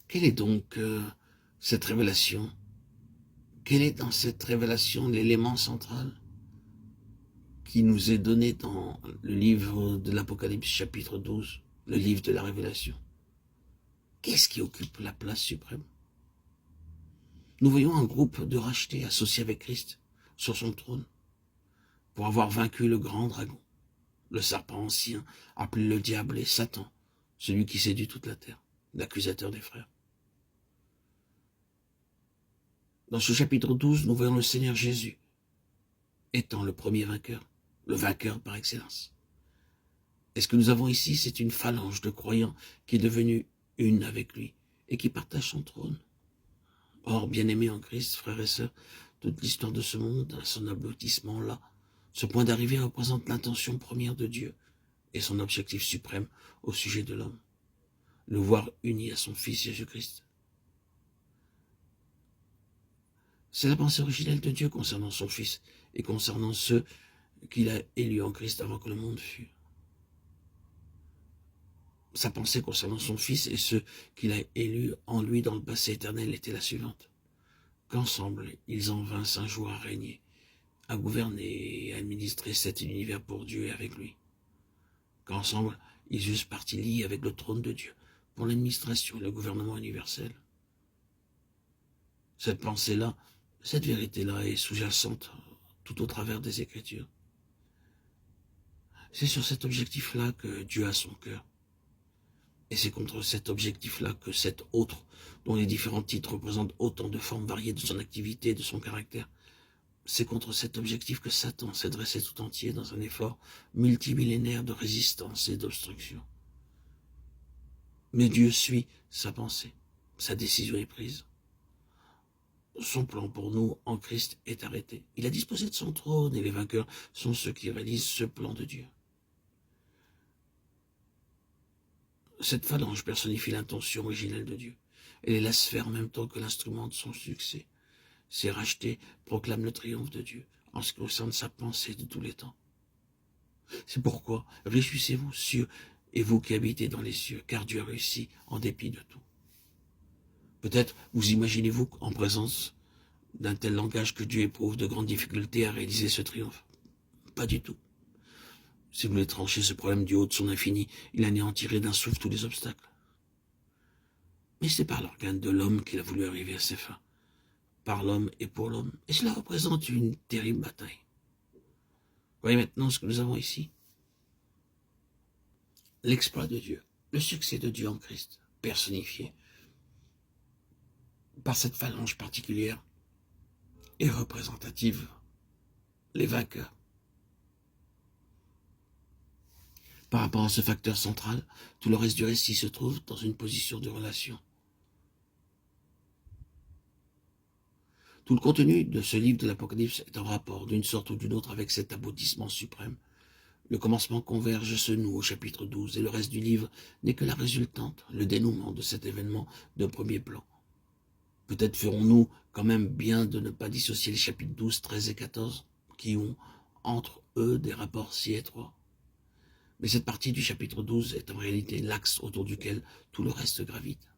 Quelle est donc cette révélation? Quel est dans cette révélation l'élément central qui nous est donné dans le livre de l'Apocalypse chapitre 12, le livre de la Révélation? Qu'est-ce qui occupe la place suprême? Nous voyons un groupe de rachetés associés avec Christ sur son trône pour avoir vaincu le grand dragon, le serpent ancien, appelé le diable et Satan, celui qui séduit toute la terre, l'accusateur des frères. Dans ce chapitre 12, nous voyons le Seigneur Jésus étant le premier vainqueur, le vainqueur par excellence. Et ce que nous avons ici, c'est une phalange de croyants qui est devenue une avec lui et qui partage son trône. Or, bien-aimés en Christ, frères et sœurs, toute l'histoire de ce monde, à son aboutissement là, ce point d'arrivée représente l'intention première de Dieu et son objectif suprême au sujet de l'homme, le voir uni à son Fils Jésus-Christ. C'est la pensée originelle de Dieu concernant son Fils et concernant ceux qu'il a élus en Christ avant que le monde fût. Sa pensée concernant son Fils et ceux qu'il a élus en lui dans le passé éternel était la suivante. Qu'ensemble, ils en vinssent un jour à régner, à gouverner et à administrer cet univers pour Dieu et avec lui. Qu'ensemble, ils eussent partie liée avec le trône de Dieu pour l'administration et le gouvernement universel. Cette pensée-là, cette vérité-là est sous-jacente tout au travers des Écritures. C'est sur cet objectif-là que Dieu a son cœur. Et c'est contre cet objectif-là que cet autre, dont les différents titres représentent autant de formes variées de son activité et de son caractère, c'est contre cet objectif que Satan s'est dressé tout entier dans un effort multimillénaire de résistance et d'obstruction. Mais Dieu suit sa pensée, sa décision est prise. Son plan pour nous en Christ est arrêté. Il a disposé de son trône et les vainqueurs sont ceux qui réalisent ce plan de Dieu. Cette phalange personnifie l'intention originelle de Dieu. Elle est la sphère en même temps que l'instrument de son succès. Ces rachetés proclament le triomphe de Dieu en ce qui concerne sa pensée de tous les temps. C'est pourquoi réjouissez-vous, cieux, et vous qui habitez dans les cieux, car Dieu a réussi en dépit de tout. Peut-être vous imaginez-vous en présence d'un tel langage que Dieu éprouve de grandes difficultés à réaliser ce triomphe. Pas du tout. Si vous voulez trancher ce problème du haut de son infini, il anéantirait d'un souffle tous les obstacles. Mais c'est par l'organe de l'homme qu'il a voulu arriver à ses fins. Par l'homme et pour l'homme. Et cela représente une terrible bataille. Voyez maintenant ce que nous avons ici. L'exploit de Dieu, le succès de Dieu en Christ, personnifié par cette phalange particulière et représentative, les vainqueurs. Par rapport à ce facteur central, tout le reste du récit se trouve dans une position de relation. Tout le contenu de ce livre de l'Apocalypse est en rapport d'une sorte ou d'une autre avec cet aboutissement suprême. Le commencement converge se noue au chapitre 12 et le reste du livre n'est que la résultante, le dénouement de cet événement de premier plan. Peut-être ferons-nous quand même bien de ne pas dissocier les chapitres 12, 13 et 14 qui ont entre eux des rapports si étroits. Mais cette partie du chapitre 12 est en réalité l'axe autour duquel tout le reste gravite.